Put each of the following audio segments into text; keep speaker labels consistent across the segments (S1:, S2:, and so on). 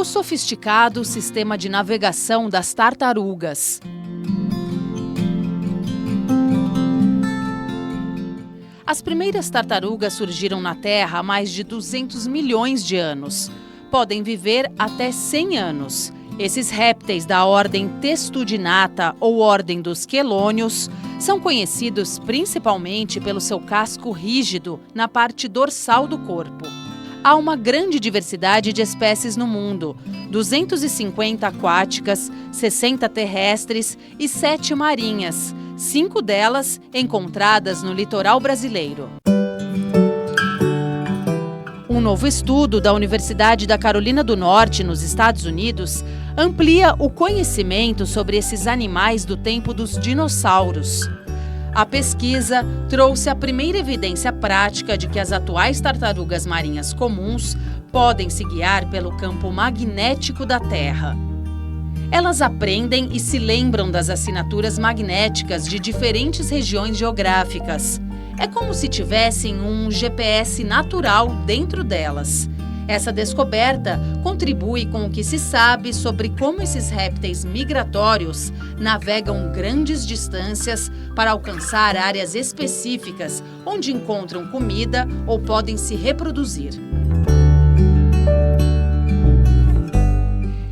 S1: sofisticado sistema de navegação das tartarugas. As primeiras tartarugas surgiram na Terra há mais de 200 milhões de anos. Podem viver até 100 anos. Esses répteis da ordem Testudinata ou ordem dos quelônios são conhecidos principalmente pelo seu casco rígido na parte dorsal do corpo. Há uma grande diversidade de espécies no mundo, 250 aquáticas, 60 terrestres e 7 marinhas, 5 delas encontradas no litoral brasileiro. Um novo estudo da Universidade da Carolina do Norte, nos Estados Unidos, amplia o conhecimento sobre esses animais do tempo dos dinossauros. A pesquisa trouxe a primeira evidência prática de que as atuais tartarugas marinhas comuns podem se guiar pelo campo magnético da Terra. Elas aprendem e se lembram das assinaturas magnéticas de diferentes regiões geográficas. É como se tivessem um GPS natural dentro delas. Essa descoberta contribui com o que se sabe sobre como esses répteis migratórios navegam grandes distâncias para alcançar áreas específicas onde encontram comida ou podem se reproduzir.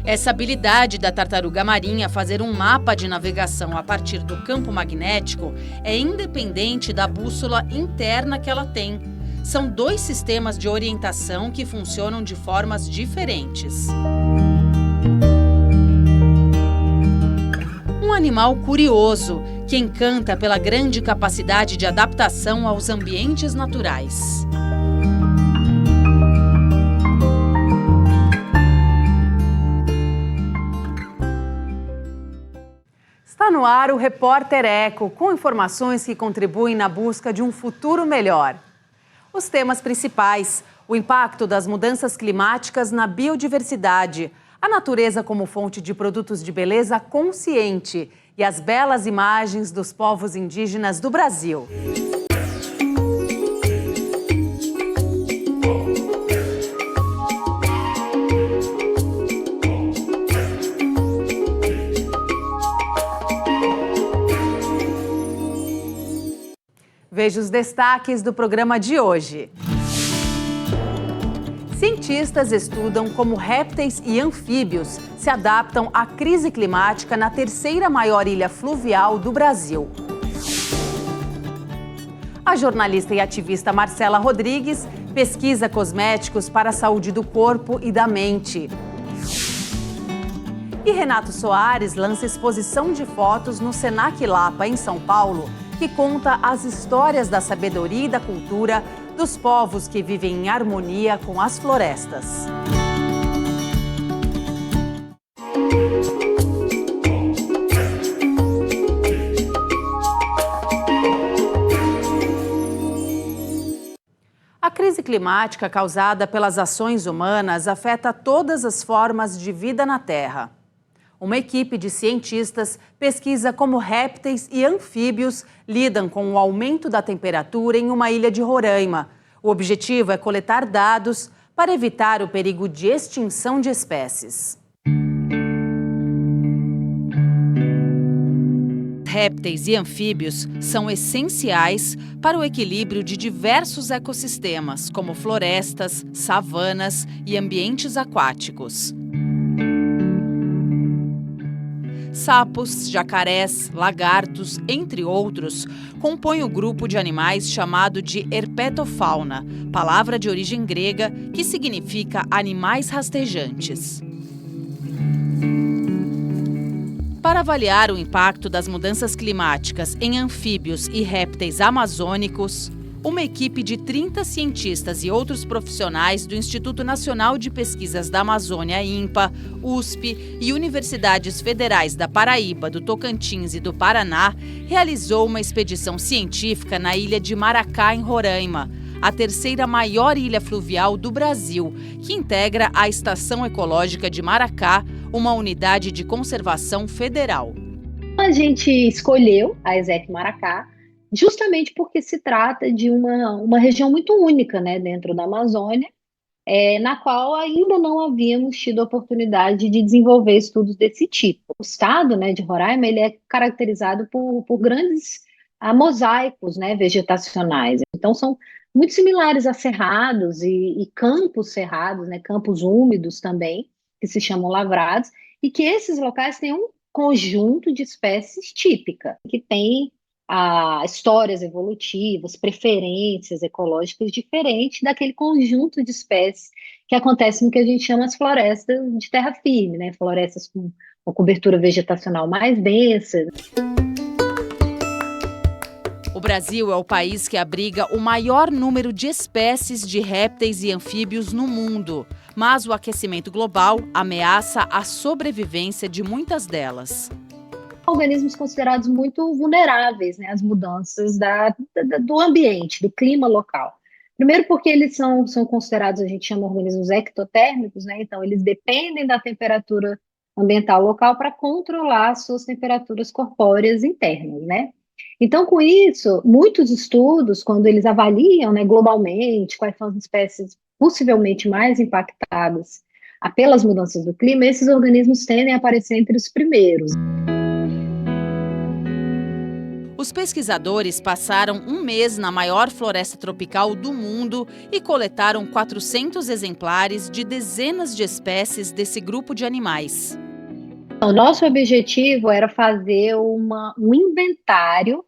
S1: Essa habilidade da tartaruga marinha fazer um mapa de navegação a partir do campo magnético é independente da bússola interna que ela tem. São 2 sistemas de orientação que funcionam de formas diferentes. Um animal curioso, que encanta pela grande capacidade de adaptação aos ambientes naturais.
S2: Está no ar o Repórter Eco, com informações que contribuem na busca de um futuro melhor. Os temas principais: o impacto das mudanças climáticas na biodiversidade, a natureza como fonte de produtos de beleza consciente e as belas imagens dos povos indígenas do Brasil. Veja os destaques do programa de hoje. Cientistas estudam como répteis e anfíbios se adaptam à crise climática na 3ª maior ilha fluvial do Brasil. A jornalista e ativista Marcela Rodrigues pesquisa cosméticos para a saúde do corpo e da mente. E Renato Soares lança exposição de fotos no Senac Lapa, em São Paulo, que conta as histórias da sabedoria e da cultura dos povos que vivem em harmonia com as florestas. A crise climática causada pelas ações humanas afeta todas as formas de vida na Terra. Uma equipe de cientistas pesquisa como répteis e anfíbios lidam com o aumento da temperatura em uma ilha de Roraima. O objetivo é coletar dados para evitar o perigo de extinção de espécies.
S1: Répteis e anfíbios são essenciais para o equilíbrio de diversos ecossistemas, como florestas, savanas e ambientes aquáticos. Sapos, jacarés, lagartos, entre outros, compõem o grupo de animais chamado de herpetofauna, palavra de origem grega que significa animais rastejantes. Para avaliar o impacto das mudanças climáticas em anfíbios e répteis amazônicos, uma equipe de 30 cientistas e outros profissionais do Instituto Nacional de Pesquisas da Amazônia, INPA, USP e universidades federais da Paraíba, do Tocantins e do Paraná realizou uma expedição científica na ilha de Maracá, em Roraima, a 3ª maior ilha fluvial do Brasil, que integra a Estação Ecológica de Maracá, uma unidade de conservação federal.
S3: A gente escolheu a ESEC Maracá justamente porque se trata de uma região muito única, né, dentro da Amazônia, na qual ainda não havíamos tido a oportunidade de desenvolver estudos desse tipo. O estado, né, de Roraima, ele é caracterizado por grandes mosaicos, né, vegetacionais. Então, são muito similares a cerrados e campos cerrados, né, campos úmidos também, que se chamam lavrados, e que esses locais têm um conjunto de espécies típica, que tem histórias evolutivas, preferências ecológicas diferentes daquele conjunto de espécies que acontece no que a gente chama as florestas de terra firme, né? Florestas com uma cobertura vegetacional mais densa.
S1: O Brasil é o país que abriga o maior número de espécies de répteis e anfíbios no mundo, mas o aquecimento global ameaça a sobrevivência de muitas delas.
S3: Organismos considerados muito vulneráveis, né, às mudanças do ambiente, do clima local. Primeiro porque eles são considerados, a gente chama organismos ectotérmicos, né, então eles dependem da temperatura ambiental local para controlar as suas temperaturas corpóreas internas, né? Então, com isso, muitos estudos, quando eles avaliam, né, globalmente quais são as espécies possivelmente mais impactadas pelas mudanças do clima, esses organismos tendem a aparecer entre os primeiros.
S1: Os pesquisadores passaram um mês na maior floresta tropical do mundo e coletaram 400 exemplares de dezenas de espécies desse grupo de animais.
S3: O nosso objetivo era fazer um inventário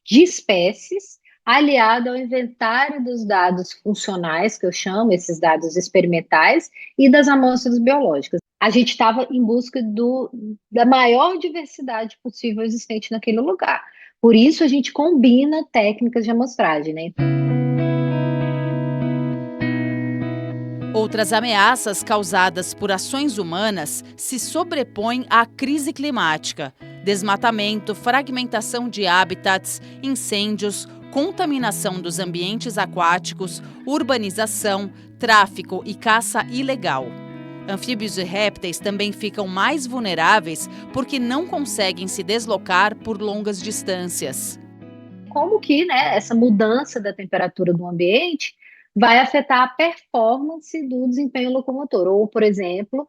S3: de espécies aliado ao inventário dos dados funcionais, que eu chamo esses dados experimentais, e das amostras biológicas. A gente estava em busca da maior diversidade possível existente naquele lugar. Por isso, a gente combina técnicas de amostragem, né?
S1: Outras ameaças causadas por ações humanas se sobrepõem à crise climática: desmatamento, fragmentação de habitats, incêndios, contaminação dos ambientes aquáticos, urbanização, tráfico e caça ilegal. Anfíbios e répteis também ficam mais vulneráveis porque não conseguem se deslocar por longas distâncias.
S3: Como que, né, essa mudança da temperatura do ambiente vai afetar a performance do desempenho locomotor? Ou, por exemplo,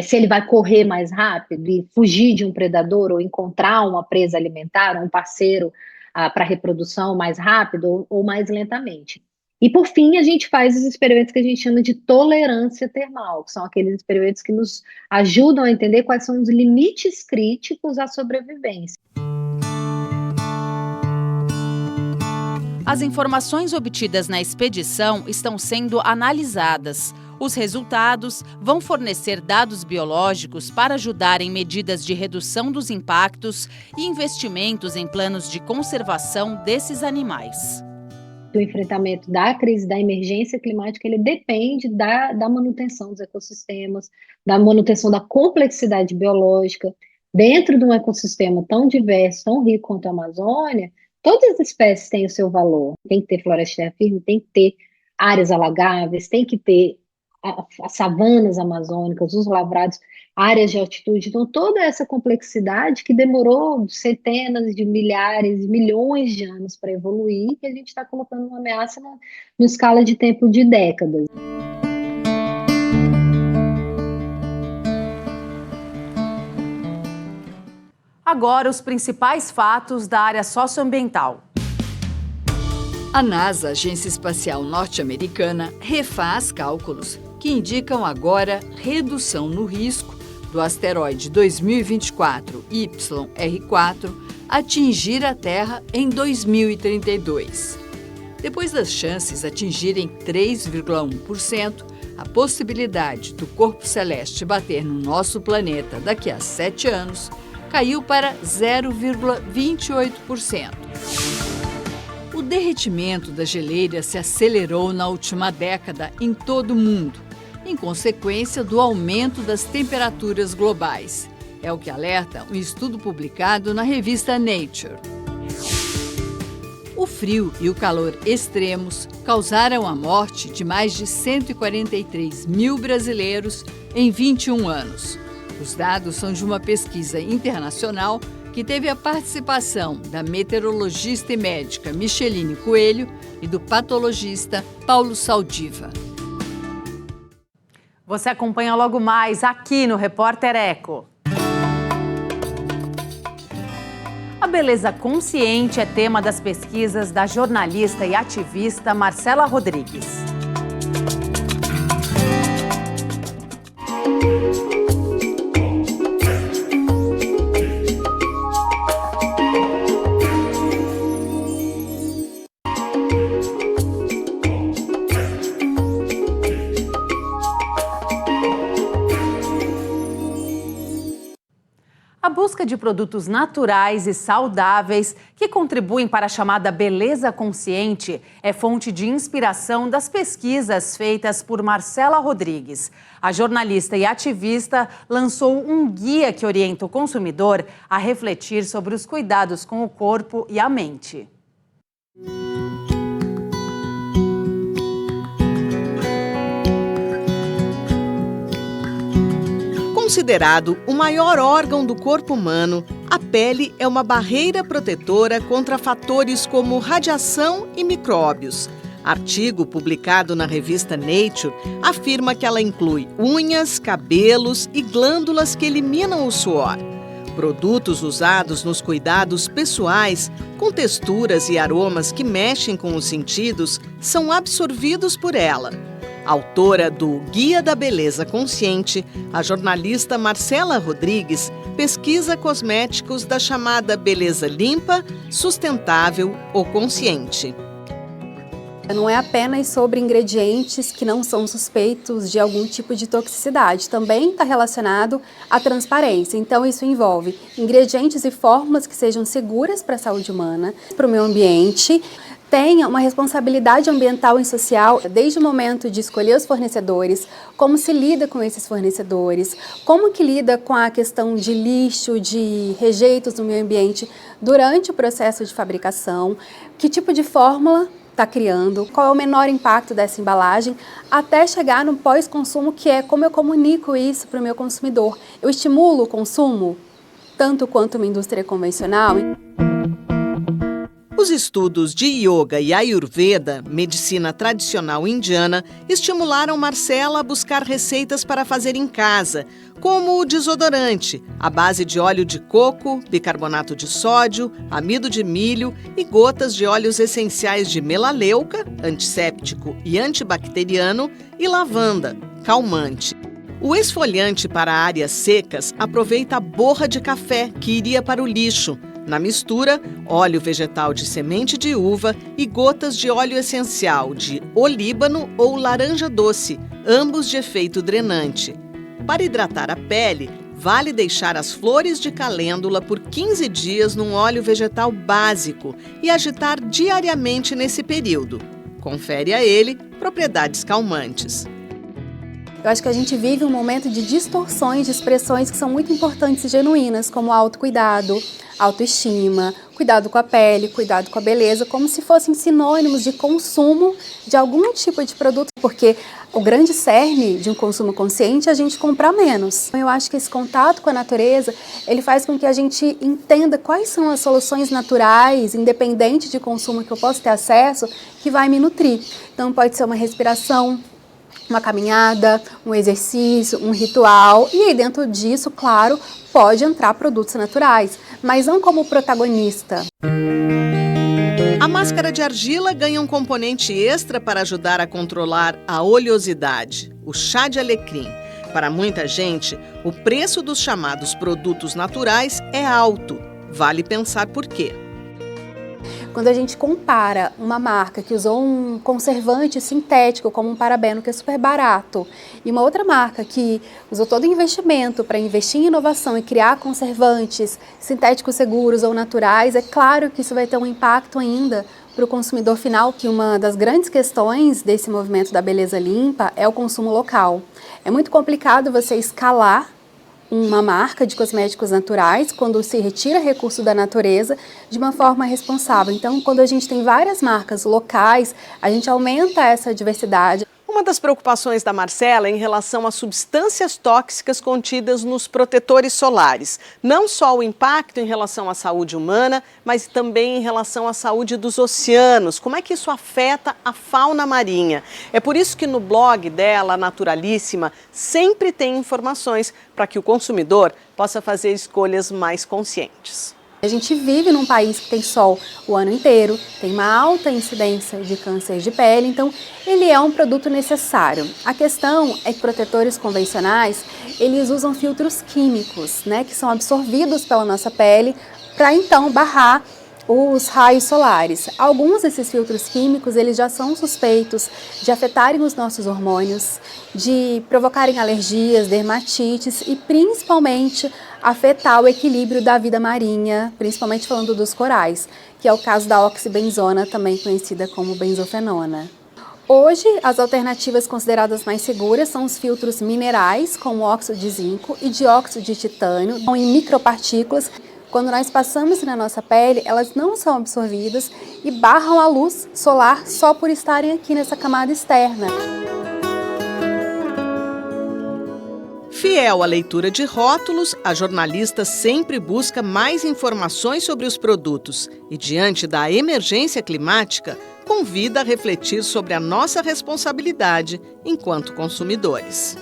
S3: se ele vai correr mais rápido e fugir de um predador ou encontrar uma presa alimentar, um parceiro para reprodução mais rápido ou mais lentamente. E, por fim, a gente faz os experimentos que a gente chama de tolerância termal, que são aqueles experimentos que nos ajudam a entender quais são os limites críticos à sobrevivência.
S1: As informações obtidas na expedição estão sendo analisadas. Os resultados vão fornecer dados biológicos para ajudar em medidas de redução dos impactos e investimentos em planos de conservação desses animais.
S3: O enfrentamento da crise, da emergência climática, ele depende da manutenção dos ecossistemas, da manutenção da complexidade biológica. Dentro de um ecossistema tão diverso, tão rico quanto a Amazônia, todas as espécies têm o seu valor. Tem que ter floresta de terra firme, tem que ter áreas alagáveis, tem que ter as savanas amazônicas, os lavrados, áreas de altitude. Então, toda essa complexidade que demorou centenas de milhares, milhões de anos para evoluir, que a gente está colocando uma ameaça numa escala de tempo de décadas.
S2: Agora, os principais fatos da área socioambiental.
S4: A NASA, Agência Espacial Norte-Americana, refaz cálculos que indicam agora redução no risco do asteroide 2024 YR4 atingir a Terra em 2032. Depois das chances atingirem 3,1%, a possibilidade do corpo celeste bater no nosso planeta daqui a 7 anos caiu para 0,28%. O derretimento da geleira se acelerou na última década em todo o mundo, em consequência do aumento das temperaturas globais. É o que alerta um estudo publicado na revista Nature. O frio e o calor extremos causaram a morte de mais de 143 mil brasileiros em 21 anos. Os dados são de uma pesquisa internacional que teve a participação da meteorologista e médica Micheline Coelho e do patologista Paulo Saldiva.
S2: Você acompanha logo mais aqui no Repórter Eco. A beleza consciente é tema das pesquisas da jornalista e ativista Marcela Rodrigues. A busca de produtos naturais e saudáveis que contribuem para a chamada beleza consciente é fonte de inspiração das pesquisas feitas por Marcela Rodrigues. A jornalista e ativista lançou um guia que orienta o consumidor a refletir sobre os cuidados com o corpo e a mente.
S5: Considerado o maior órgão do corpo humano, a pele é uma barreira protetora contra fatores como radiação e micróbios. Artigo publicado na revista Nature afirma que ela inclui unhas, cabelos e glândulas que eliminam o suor. Produtos usados nos cuidados pessoais, com texturas e aromas que mexem com os sentidos, são absorvidos por ela. Autora do Guia da Beleza Consciente, a jornalista Marcela Rodrigues pesquisa cosméticos da chamada beleza limpa, sustentável ou consciente.
S6: Não é apenas sobre ingredientes que não são suspeitos de algum tipo de toxicidade, também está relacionado à transparência. Então isso envolve ingredientes e fórmulas que sejam seguras para a saúde humana, para o meio ambiente, tenha uma responsabilidade ambiental e social desde o momento de escolher os fornecedores, como se lida com esses fornecedores, como que lida com a questão de lixo, de rejeitos no meio ambiente durante o processo de fabricação, que tipo de fórmula está criando, qual é o menor impacto dessa embalagem, até chegar no pós-consumo, que é como eu comunico isso para o meu consumidor. Eu estimulo o consumo, tanto quanto uma indústria convencional.
S5: Os estudos de Yoga e Ayurveda, medicina tradicional indiana, estimularam Marcela a buscar receitas para fazer em casa, como o desodorante, à base de óleo de coco, bicarbonato de sódio, amido de milho e gotas de óleos essenciais de melaleuca, antisséptico e antibacteriano, e lavanda, calmante. O esfoliante para áreas secas aproveita a borra de café que iria para o lixo. Na mistura, óleo vegetal de semente de uva e gotas de óleo essencial de olíbano ou laranja doce, ambos de efeito drenante. Para hidratar a pele, vale deixar as flores de calêndula por 15 dias num óleo vegetal básico e agitar diariamente nesse período. Confere a ele propriedades calmantes.
S6: Eu acho que a gente vive um momento de distorções de expressões que são muito importantes e genuínas, como autocuidado, autoestima, cuidado com a pele, cuidado com a beleza, como se fossem sinônimos de consumo de algum tipo de produto, porque o grande cerne de um consumo consciente é a gente comprar menos. Eu acho que esse contato com a natureza, ele faz com que a gente entenda quais são as soluções naturais, independente de consumo que eu posso ter acesso, que vai me nutrir. Então pode ser uma respiração, uma caminhada, um exercício, um ritual, e aí dentro disso, claro, pode entrar produtos naturais, mas não como protagonista.
S5: A máscara de argila ganha um componente extra para ajudar a controlar a oleosidade, o chá de alecrim. Para muita gente, o preço dos chamados produtos naturais é alto. Vale pensar por quê.
S6: Quando a gente compara uma marca que usou um conservante sintético, como um parabeno, que é super barato, e uma outra marca que usou todo o investimento para investir em inovação e criar conservantes sintéticos seguros ou naturais, é claro que isso vai ter um impacto ainda para o consumidor final, que uma das grandes questões desse movimento da beleza limpa é o consumo local. É muito complicado você escalar uma marca de cosméticos naturais quando se retira recurso da natureza de uma forma responsável. Então, quando a gente tem várias marcas locais, a gente aumenta essa diversidade.
S5: O Uma das preocupações da Marcela é em relação às substâncias tóxicas contidas nos protetores solares. Não só o impacto em relação à saúde humana, mas também em relação à saúde dos oceanos. Como é que isso afeta a fauna marinha? É por isso que no blog dela, Naturalíssima, sempre tem informações para que o consumidor possa fazer escolhas mais conscientes.
S6: A gente vive num país que tem sol o ano inteiro, tem uma alta incidência de câncer de pele, então ele é um produto necessário. A questão é que protetores convencionais, eles usam filtros químicos, né, que são absorvidos pela nossa pele para então barrar os raios solares. Alguns desses filtros químicos, eles já são suspeitos de afetarem os nossos hormônios, de provocarem alergias, dermatites e principalmente afetar o equilíbrio da vida marinha, principalmente falando dos corais, que é o caso da oxibenzona, também conhecida como benzofenona. Hoje, as alternativas consideradas mais seguras são os filtros minerais, como óxido de zinco e dióxido de titânio, em micropartículas. Quando nós passamos na nossa pele, elas não são absorvidas e barram a luz solar só por estarem aqui nessa camada externa.
S5: Fiel à leitura de rótulos, a jornalista sempre busca mais informações sobre os produtos e, diante da emergência climática, convida a refletir sobre a nossa responsabilidade enquanto consumidores.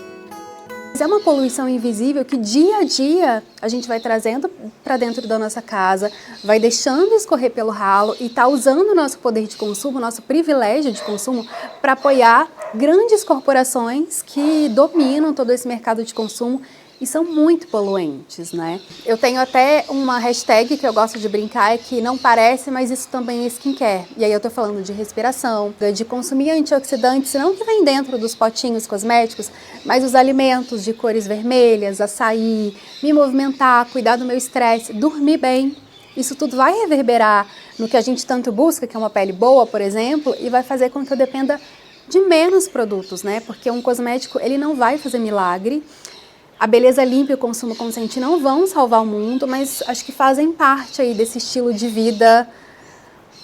S6: É uma poluição invisível que dia a dia a gente vai trazendo para dentro da nossa casa, vai deixando escorrer pelo ralo e está usando o nosso poder de consumo, o nosso privilégio de consumo para apoiar grandes corporações que dominam todo esse mercado de consumo e são muito poluentes, né? Eu tenho até uma hashtag que eu gosto de brincar, é que não parece, mas isso também é skincare. E aí eu tô falando de respiração, de consumir antioxidantes, não que vem dentro dos potinhos cosméticos, mas os alimentos de cores vermelhas, açaí, me movimentar, cuidar do meu estresse, dormir bem. Isso tudo vai reverberar no que a gente tanto busca, que é uma pele boa, por exemplo, e vai fazer com que eu dependa de menos produtos, né? Porque um cosmético, ele não vai fazer milagre. A beleza limpa e o consumo consciente não vão salvar o mundo, mas acho que fazem parte aí desse estilo de vida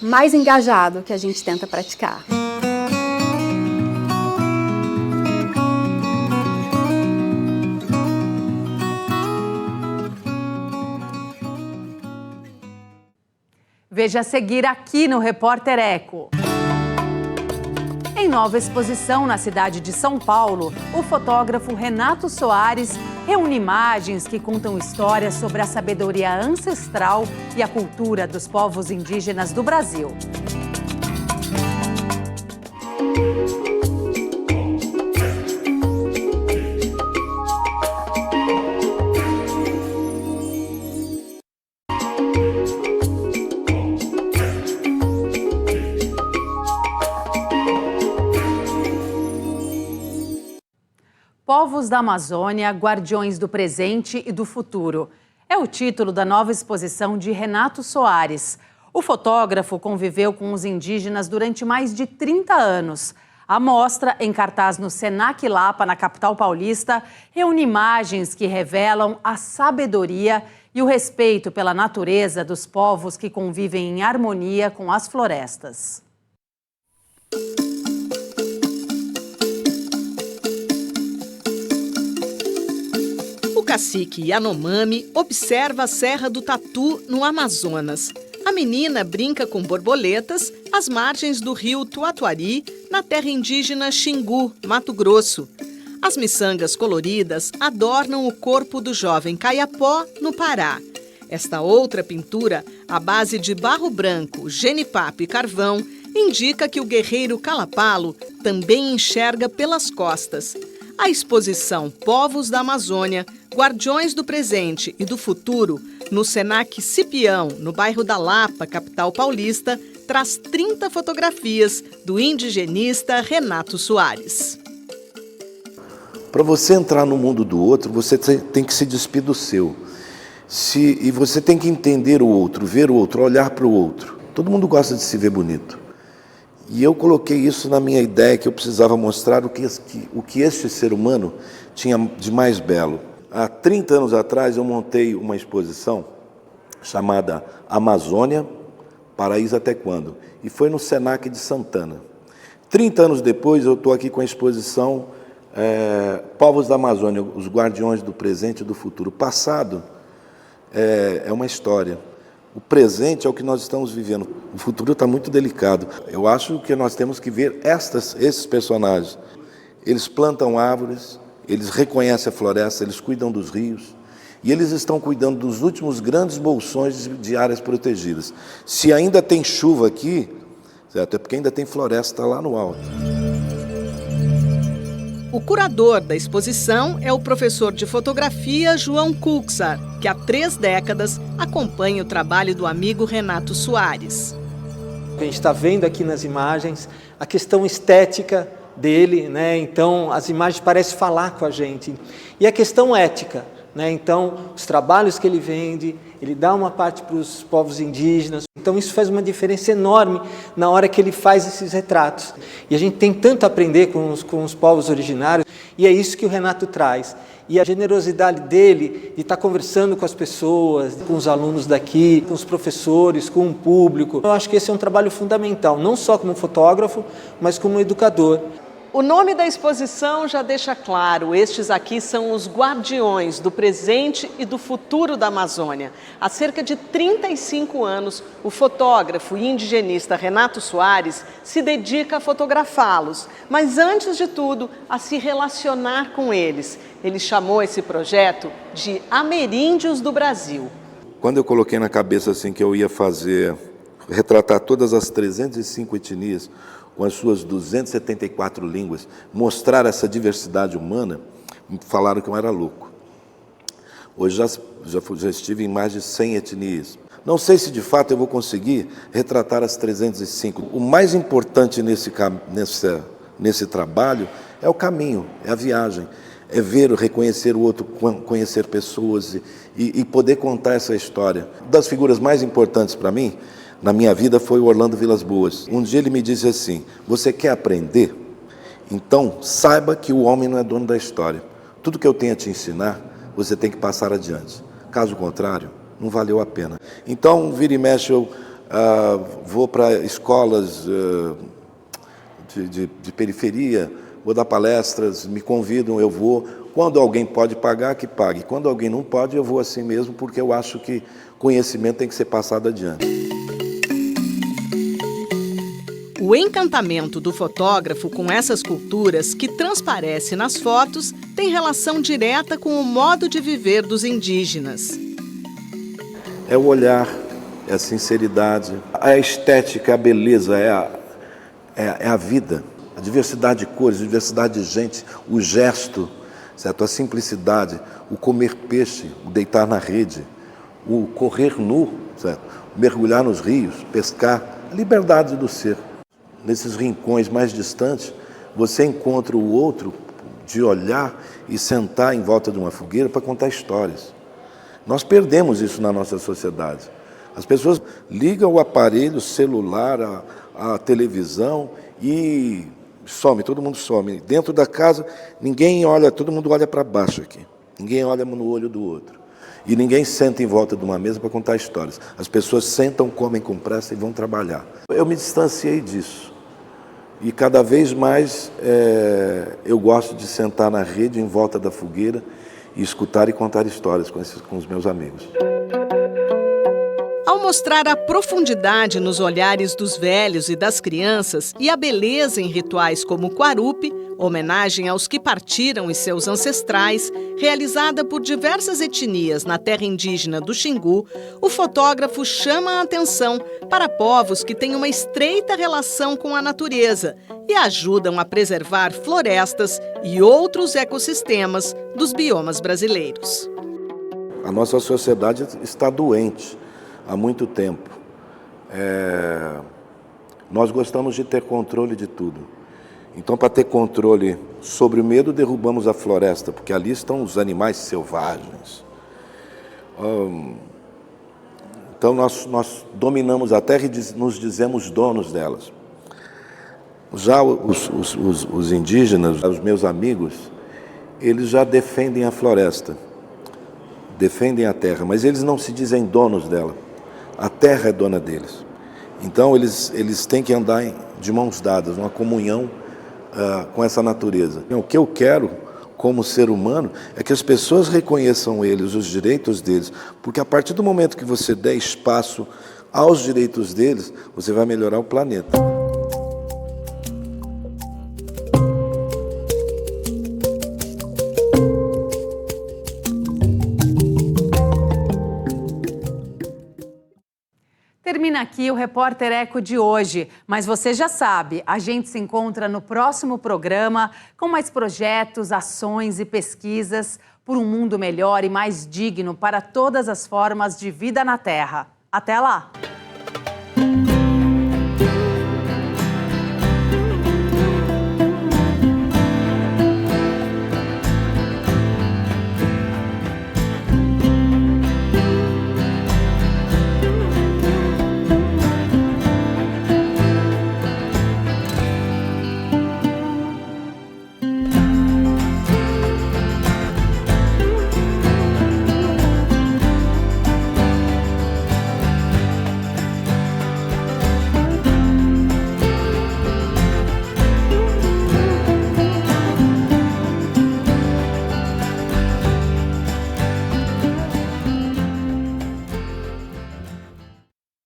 S6: mais engajado que a gente tenta praticar.
S2: Veja a seguir aqui no Repórter Eco. Em nova exposição na cidade de São Paulo, o fotógrafo Renato Soares reúne imagens que contam histórias sobre a sabedoria ancestral e a cultura dos povos indígenas do Brasil. Povos da Amazônia, Guardiões do Presente e do Futuro. É o título da nova exposição de Renato Soares. O fotógrafo conviveu com os indígenas durante mais de 30 anos. A mostra, em cartaz no Senac Lapa, na capital paulista, reúne imagens que revelam a sabedoria e o respeito pela natureza dos povos que convivem em harmonia com as florestas.
S5: O cacique Yanomami observa a Serra do Tatu, no Amazonas. A menina brinca com borboletas às margens do rio Tuatuari, na terra indígena Xingu, Mato Grosso. As miçangas coloridas adornam o corpo do jovem Caiapó, no Pará. Esta outra pintura, à base de barro branco, genipapo e carvão, indica que o guerreiro Calapalo também enxerga pelas costas. A exposição Povos da Amazônia, Guardiões do Presente e do Futuro, no Senac Cipião, no bairro da Lapa, capital paulista, traz 30 fotografias do indigenista Renato Soares.
S7: Para você entrar no mundo do outro, você tem que se despir do seu. E você tem que entender o outro, ver o outro, olhar para o outro. Todo mundo gosta de se ver bonito. E eu coloquei isso na minha ideia, que eu precisava mostrar o que este ser humano tinha de mais belo. Há 30 anos atrás eu montei uma exposição chamada Amazônia, Paraíso até quando? E foi no Senac de Santana. 30 anos depois, eu estou aqui com a exposição Povos da Amazônia, os guardiões do presente e do futuro. O passado é uma história. O presente é o que nós estamos vivendo. O futuro está muito delicado. Eu acho que nós temos que ver esses personagens. Eles plantam árvores, eles reconhecem a floresta, eles cuidam dos rios e eles estão cuidando dos últimos grandes bolsões de áreas protegidas. Se ainda tem chuva aqui, certo? É porque ainda tem floresta lá no alto.
S5: O curador da exposição é o professor de fotografia João Kuczar, que há 3 décadas acompanha o trabalho do amigo Renato Soares.
S8: A gente está vendo aqui nas imagens a questão estética dele, né? Então as imagens parecem falar com a gente. E a questão ética, né? Então os trabalhos que ele vende, ele dá uma parte para os povos indígenas. Então isso faz uma diferença enorme na hora que ele faz esses retratos. E a gente tem tanto a aprender com os povos originários, e é isso que o Renato traz. E a generosidade dele de estar conversando com as pessoas, com os alunos daqui, com os professores, com o público. Eu acho que esse é um trabalho fundamental, não só como fotógrafo, mas como educador.
S5: O nome da exposição já deixa claro, estes aqui são os guardiões do presente e do futuro da Amazônia. Há cerca de 35 anos, o fotógrafo e indigenista Renato Soares se dedica a fotografá-los, mas antes de tudo, a se relacionar com eles. Ele chamou esse projeto de Ameríndios do Brasil.
S7: Quando eu coloquei na cabeça assim que eu ia retratar todas as 305 etnias, com as suas 274 línguas, mostrar essa diversidade humana, falaram que eu era louco. Hoje já estive em mais de 100 etnias. Não sei se de fato eu vou conseguir retratar as 305. O mais importante nesse trabalho é o caminho, é a viagem, é ver, reconhecer o outro, conhecer pessoas e poder contar essa história. Uma das figuras mais importantes para mim, na minha vida, foi o Orlando Vilas Boas. Um dia ele me disse assim: você quer aprender? Então saiba que o homem não é dono da história. Tudo que eu tenho a te ensinar, você tem que passar adiante. Caso contrário, não valeu a pena. Então, vira e mexe, eu vou para escolas de periferia, vou dar palestras, me convidam, eu vou. Quando alguém pode pagar, que pague. Quando alguém não pode, eu vou assim mesmo, porque eu acho que conhecimento tem que ser passado adiante.
S5: O encantamento do fotógrafo com essas culturas, que transparece nas fotos, tem relação direta com o modo de viver dos indígenas.
S7: É o olhar, é a sinceridade, a estética, a beleza, é a vida. A diversidade de cores, a diversidade de gente, o gesto, certo? A simplicidade, o comer peixe, o deitar na rede, o correr nu, certo? O mergulhar nos rios, pescar, a liberdade do ser. Nesses rincões mais distantes, você encontra o outro de olhar e sentar em volta de uma fogueira para contar histórias. Nós perdemos isso na nossa sociedade. As pessoas ligam o aparelho celular, a televisão e some, todo mundo some. Dentro da casa, ninguém olha, todo mundo olha para baixo aqui. Ninguém olha no olho do outro. E ninguém senta em volta de uma mesa para contar histórias. As pessoas sentam, comem com pressa e vão trabalhar. Eu me distanciei disso. E cada vez mais eu gosto de sentar na rede, em volta da fogueira, e escutar e contar histórias com os meus amigos.
S5: Ao mostrar a profundidade nos olhares dos velhos e das crianças e a beleza em rituais como o Quarupi, homenagem aos que partiram e seus ancestrais, realizada por diversas etnias na terra indígena do Xingu, o fotógrafo chama a atenção para povos que têm uma estreita relação com a natureza e ajudam a preservar florestas e outros ecossistemas dos biomas brasileiros.
S7: A nossa sociedade está doente há muito tempo. Nós gostamos de ter controle de tudo. Então, para ter controle sobre o medo, derrubamos a floresta, porque ali estão os animais selvagens. Então, nós dominamos a terra e nos dizemos donos delas. Já os indígenas, os meus amigos, eles já defendem a floresta, defendem a terra, mas eles não se dizem donos dela. A terra é dona deles. Então, eles têm que andar de mãos dadas, uma comunhão com essa natureza. O que eu quero como ser humano é que as pessoas reconheçam eles, os direitos deles, porque a partir do momento que você der espaço aos direitos deles, você vai melhorar o planeta.
S2: Termina aqui o Repórter Eco de hoje, mas você já sabe, a gente se encontra no próximo programa com mais projetos, ações e pesquisas por um mundo melhor e mais digno para todas as formas de vida na Terra. Até lá!